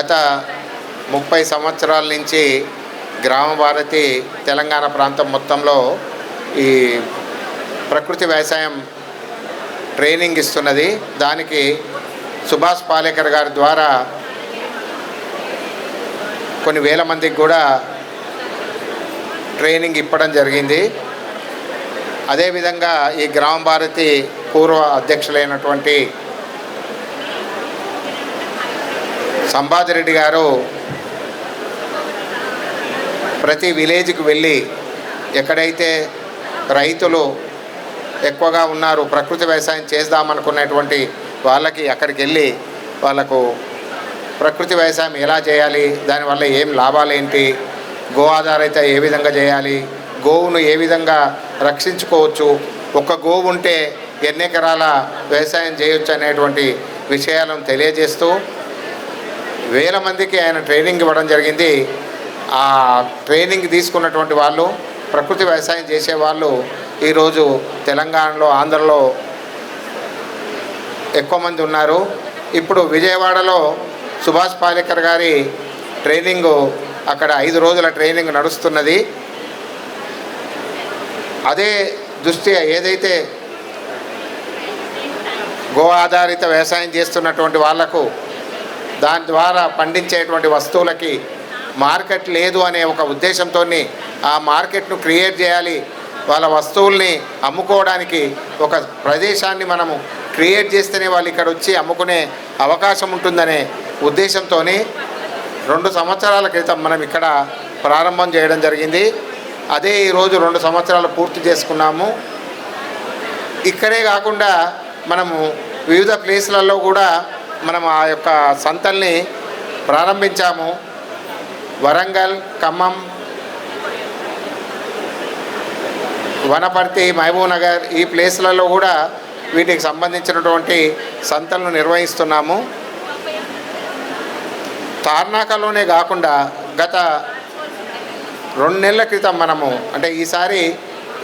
గత 30 సంవత్సరాల నుంచి గ్రామ భారతి తెలంగాణ ప్రాంతం మొత్తంలో ఈ ప్రకృతి వ్యవసాయం ట్రైనింగ్ ఇస్తున్నది. దానికి సుభాష్ పాలేకర్ గారి ద్వారా కొన్ని వేల మందికి కూడా ట్రైనింగ్ ఇవ్వడం జరిగింది. అదేవిధంగా ఈ గ్రామ భారతి పూర్వ అధ్యక్షులైనటువంటి సంబాదిరెడ్డి గారు ప్రతి విలేజ్కి వెళ్ళి ఎక్కడైతే రైతులు ఎక్కువగా ఉన్నారు, ప్రకృతి వ్యవసాయం చేద్దామనుకున్నటువంటి వాళ్ళకి అక్కడికి వెళ్ళి వాళ్ళకు ప్రకృతి వ్యవసాయం ఎలా చేయాలి, దానివల్ల ఏం లాభాలేంటి, గో ఆధారిత ఏ విధంగా చేయాలి, గోవును ఏ విధంగా రక్షించుకోవచ్చు, ఒక్క గోవు ఉంటే ఎన్ని ఎకరాల వ్యవసాయం చేయొచ్చు అనేటువంటి విషయాలను తెలియజేస్తూ వేల మందికి ఆయన ట్రైనింగ్ ఇవ్వడం జరిగింది. ఆ ట్రైనింగ్ తీసుకున్నటువంటి వాళ్ళు, ప్రకృతి వ్యవసాయం చేసేవాళ్ళు ఈరోజు తెలంగాణలో, ఆంధ్రలో ఎక్కువ మంది ఉన్నారు. ఇప్పుడు విజయవాడలో సుభాష్ పాలేకర్ గారి ట్రైనింగు, అక్కడ 5 రోజుల ట్రైనింగ్ నడుస్తున్నది. అదే దృష్ట్యా ఏదైతే గో ఆధారిత వ్యవసాయం చేస్తున్నటువంటి వాళ్లకు దాని ద్వారా పండించేటువంటి వస్తువులకి మార్కెట్ లేదు అనే ఒక ఉద్దేశంతో ఆ మార్కెట్ను క్రియేట్ చేయాలి, వాళ్ళ వస్తువుల్ని అమ్ముకోవడానికి ఒక ప్రదేశాన్ని మనము క్రియేట్ చేస్తేనే వాళ్ళు ఇక్కడ వచ్చి అమ్ముకునే అవకాశం ఉంటుందనే ఉద్దేశంతో 2 సంవత్సరాల క్రితం మనం ఇక్కడ ప్రారంభం చేయడం జరిగింది. అదే ఈరోజు 2 సంవత్సరాలు పూర్తి చేసుకున్నాము. ఇక్కడే కాకుండా మనము వివిధ ప్లేస్లలో కూడా మనం ఆ యొక్క సంతల్ని ప్రారంభించాము. వరంగల్, ఖమ్మం, వనపర్తి, మహబూబ్నగర్ ఈ ప్లేస్లలో కూడా వీటికి సంబంధించినటువంటి సంతలను నిర్వహిస్తున్నాము. తార్నాకలోనే కాకుండా గత 2 నెలల క్రితం మనము, అంటే ఈసారి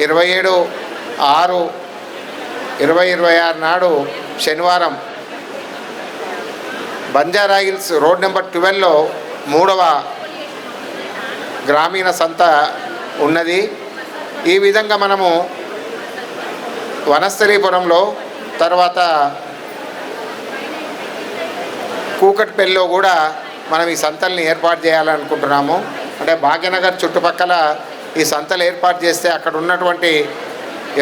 27/6/2026 నాడు శనివారం బంజారా హిల్స్ రోడ్ నెంబర్ 12లో 3వ గ్రామీణ సంత ఉన్నది. ఈ విధంగా మనము వనస్థలీపురంలో, తర్వాత కూకట్పల్లిలో కూడా మనం ఈ సంతల్ని ఏర్పాటు చేయాలనుకుంటున్నాము. అంటే భాగ్యనగర్ చుట్టుపక్కల ఈ సంతలు ఏర్పాటు చేస్తే అక్కడ ఉన్నటువంటి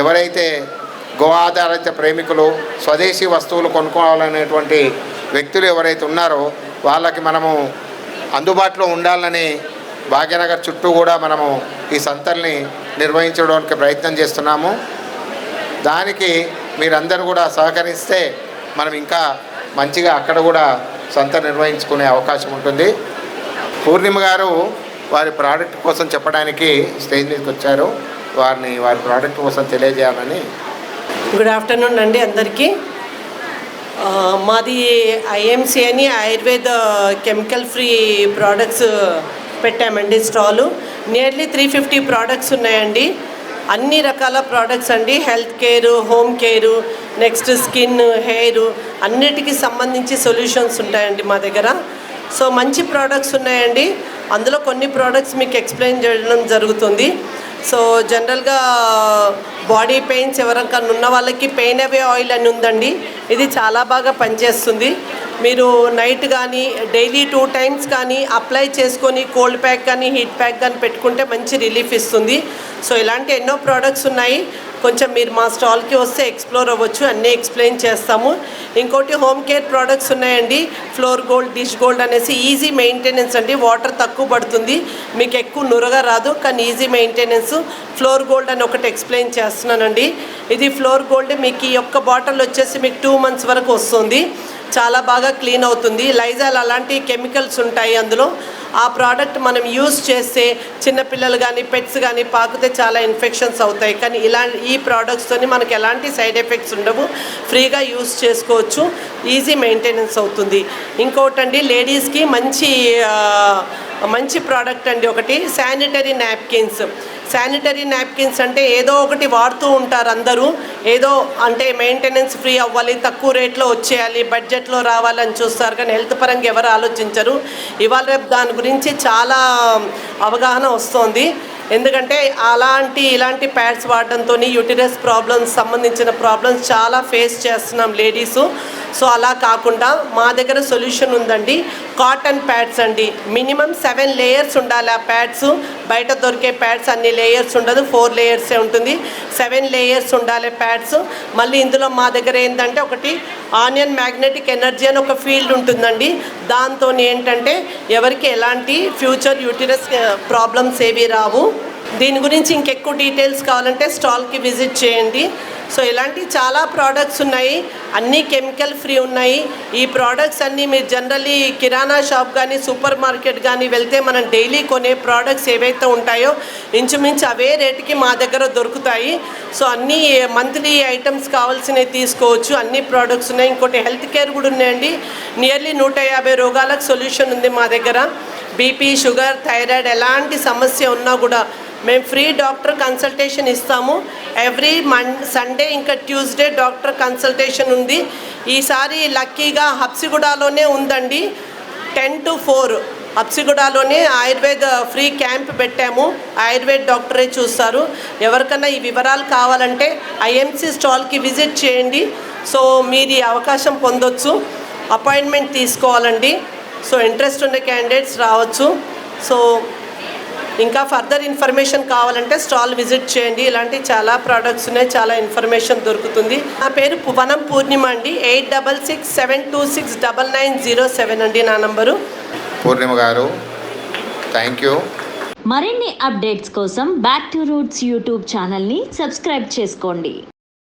ఎవరైతే గో ఆధారిత ప్రేమికులు, స్వదేశీ వస్తువులు కొనుక్కోవాలనేటువంటి వ్యక్తులు ఎవరైతే ఉన్నారో వాళ్ళకి మనము అందుబాటులో ఉండాలని భాగ్యనగర్ చుట్టూ కూడా మనము ఈ సంతల్ని నిర్వహించడానికి ప్రయత్నం చేస్తున్నాము. దానికి మీరందరూ కూడా సహకరిస్తే మనం ఇంకా మంచిగా అక్కడ కూడా సంత నిర్వహించుకునే అవకాశం ఉంటుంది. పూర్ణిమ గారు వారి ప్రోడక్ట్ కోసం చెప్పడానికి స్టేజ్ మీదకి వచ్చారు. వారి ప్రోడక్ట్ కోసం తెలియజేయాలని. గుడ్ ఆఫ్టర్నూన్ అండి అందరికీ. మాది ఐఎంసీ అని ఆయుర్వేద కెమికల్ ఫ్రీ ప్రోడక్ట్స్ పెట్టామండి స్టాలు. నియర్లీ 350 ప్రోడక్ట్స్ ఉన్నాయండి. అన్ని రకాల ప్రోడక్ట్స్ అండి. Health care, home care, next skin, hair అన్నిటికీ సంబంధించి సొల్యూషన్స్ ఉంటాయండి మా దగ్గర. సో మంచి ప్రోడక్ట్స్ ఉన్నాయండి. అందులో కొన్ని ప్రోడక్ట్స్ మీకు ఎక్స్ప్లెయిన్ చేయడం జరుగుతుంది. సో జనరల్గా బాడీ పెయిన్స్ ఎవరికన్నా ఉన్న వాళ్ళకి పెయిన్ అవే ఆయిల్ అని ఉందండి. ఇది చాలా బాగా పనిచేస్తుంది. మీరు నైట్ కానీ డైలీ 2 times కానీ అప్లై చేసుకొని కోల్డ్ ప్యాక్ కానీ హీట్ ప్యాక్ కానీ పెట్టుకుంటే మంచి రిలీఫ్ ఇస్తుంది. సో ఇలాంటి ఎన్నో ప్రోడక్ట్స్ ఉన్నాయి. కొంచెం మీరు మా స్టాల్కి వస్తే ఎక్స్ప్లోర్ అవ్వచ్చు, అన్నీ ఎక్స్ప్లెయిన్ చేస్తాము. ఇంకోటి హోమ్ కేర్ ప్రోడక్ట్స్ ఉన్నాయండి. ఫ్లోర్ గోల్డ్, డిష్ గోల్డ్ అనేసి ఈజీ మెయింటెనెన్స్ అండి. వాటర్ తక్కువ పడుతుంది, మీకు ఎక్కువ నురగా రాదు, కానీ ఈజీ మెయింటెనెన్స్. ఫ్లోర్ గోల్డ్ అని ఒకటి ఎక్స్ప్లెయిన్ చేస్తున్నానండి. ఇది ఫ్లోర్ గోల్డ్ మీకు ఈ ఒక్క బాటిల్ వచ్చేసి మీకు 2 months వరకు వస్తుంది. చాలా బాగా క్లీన్ అవుతుంది. లైజాల్ అలాంటి కెమికల్స్ ఉంటాయి అందులో. ఆ ప్రోడక్ట్ మనం యూజ్ చేస్తే చిన్నపిల్లలు కానీ పెట్స్ కానీ పాకితే చాలా ఇన్ఫెక్షన్స్ అవుతాయి. కానీ ఈ ప్రోడక్ట్స్తో మనకు ఎలాంటి సైడ్ ఎఫెక్ట్స్ ఉండవు, ఫ్రీగా యూజ్ చేసుకోవచ్చు, ఈజీ మెయింటెనెన్స్ అవుతుంది. ఇంకోటండి లేడీస్కి మంచి ప్రోడక్ట్ అండి. ఒకటి శానిటరీ నాప్కిన్స్. శానిటరీ నాప్కిన్స్ అంటే ఏదో ఒకటి వాడుతూ ఉంటారు అందరూ, ఏదో అంటే మెయింటెనెన్స్ ఫ్రీ అవ్వాలి, తక్కువ రేట్లో వచ్చేయాలి, బడ్జెట్లో రావాలని చూస్తారు, కానీ హెల్త్ పరంగా ఎవరు ఆలోచించరు. ఇవాళ రేపు దాని గురించి చాలా అవగాహన వస్తుంది. ఎందుకంటే ఇలాంటి ప్యాడ్స్ వాడడంతో యూటిరస్ ప్రాబ్లమ్స్ సంబంధించిన ప్రాబ్లమ్స్ చాలా ఫేస్ చేస్తున్నాం లేడీసు. సో అలా కాకుండా మా దగ్గర సొల్యూషన్ ఉందండి. కాటన్ ప్యాడ్స్ అండి. మినిమం 7 లేయర్స్ ఉండాలి ఆ ప్యాడ్స్. బయట దొరికే ప్యాడ్స్ అన్ని లేయర్స్ ఉండదు, 4 లేయర్సే ఉంటుంది. 7 లేయర్స్ ఉండాలి ప్యాడ్స్. మళ్ళీ ఇందులో మా దగ్గర ఏంటంటే ఒకటి ఆనియన్ మ్యాగ్నెటిక్ ఎనర్జీ అని ఒక ఫీల్డ్ ఉంటుందండి. దాంతో ఏంటంటే ఎవరికి ఎలాంటి ఫ్యూచర్ యూటిరస్ ప్రాబ్లమ్స్ ఏవి రావు. దీని గురించి ఇంకెక్కువ డీటెయిల్స్ కావాలంటే స్టాల్కి విజిట్ చేయండి. సో ఇలాంటి చాలా ప్రోడక్ట్స్ ఉన్నాయి, అన్నీ కెమికల్ ఫ్రీ ఉన్నాయి. ఈ ప్రోడక్ట్స్ అన్నీ మీరు జనరల్లీ కిరాణా షాప్ కానీ సూపర్ మార్కెట్ కానీ వెళ్తే మనం డైలీ కొనే ప్రోడక్ట్స్ ఏవైతే ఉంటాయో ఇంచుమించు అవే రేటుకి మా దగ్గర దొరుకుతాయి. సో అన్నీ మంత్లీ ఐటమ్స్ కావాల్సినవి తీసుకోవచ్చు, అన్ని ప్రోడక్ట్స్ ఉన్నాయి. ఇంకోటి హెల్త్ కేర్ కూడా ఉన్నాయండి. నియర్లీ 150 రోగాలకు సొల్యూషన్ ఉంది మా దగ్గర. బీపీ, షుగర్, థైరాయిడ్ ఎలాంటి సమస్య ఉన్నా కూడా మేము ఫ్రీ డాక్టర్ కన్సల్టేషన్ ఇస్తాము. ఎవ్రీ సండే ఇంకా ట్యూస్డే డాక్టర్ కన్సల్టేషన్ ఉంది. ఈసారి లక్కీగా హబ్సిగూడలోనే ఉందండి. 10 to 4 హబ్సిగూడలోనే ఆయుర్వేద ఫ్రీ క్యాంప్ పెట్టాము. ఆయుర్వేద డాక్టరే చూస్తారు. ఎవరికైనా ఈ వివరాలు కావాలంటే ఐఎంసీ స్టాల్కి విజిట్ చేయండి. సో మీరు ఈ అవకాశం పొందొచ్చు. అపాయింట్మెంట్ తీసుకోవాలండి. సో ఇంట్రెస్ట్ ఉన్న క్యాండిడేట్స్ రావచ్చు. సో ఇంకా ఫర్దర్ ఇన్ఫర్మేషన్ కావాలంటే స్టాల్ విజిట్ చేయండి. ఇలాంటి చాలా ప్రోడక్ట్స్ ఉన్నాయి, చాలా ఇన్ఫర్మేషన్ దొరుకుతుంది. నా పేరు వనం పూర్ణిమ అండి. 8667269907 అండి నా నంబరు. పూర్ణిమ గారు థ్యాంక్ యూ. మరిన్ని అప్డేట్స్ కోసం బ్యాక్ టు రూట్స్ యూట్యూబ్ ఛానల్ని సబ్స్క్రైబ్ చేసుకోండి.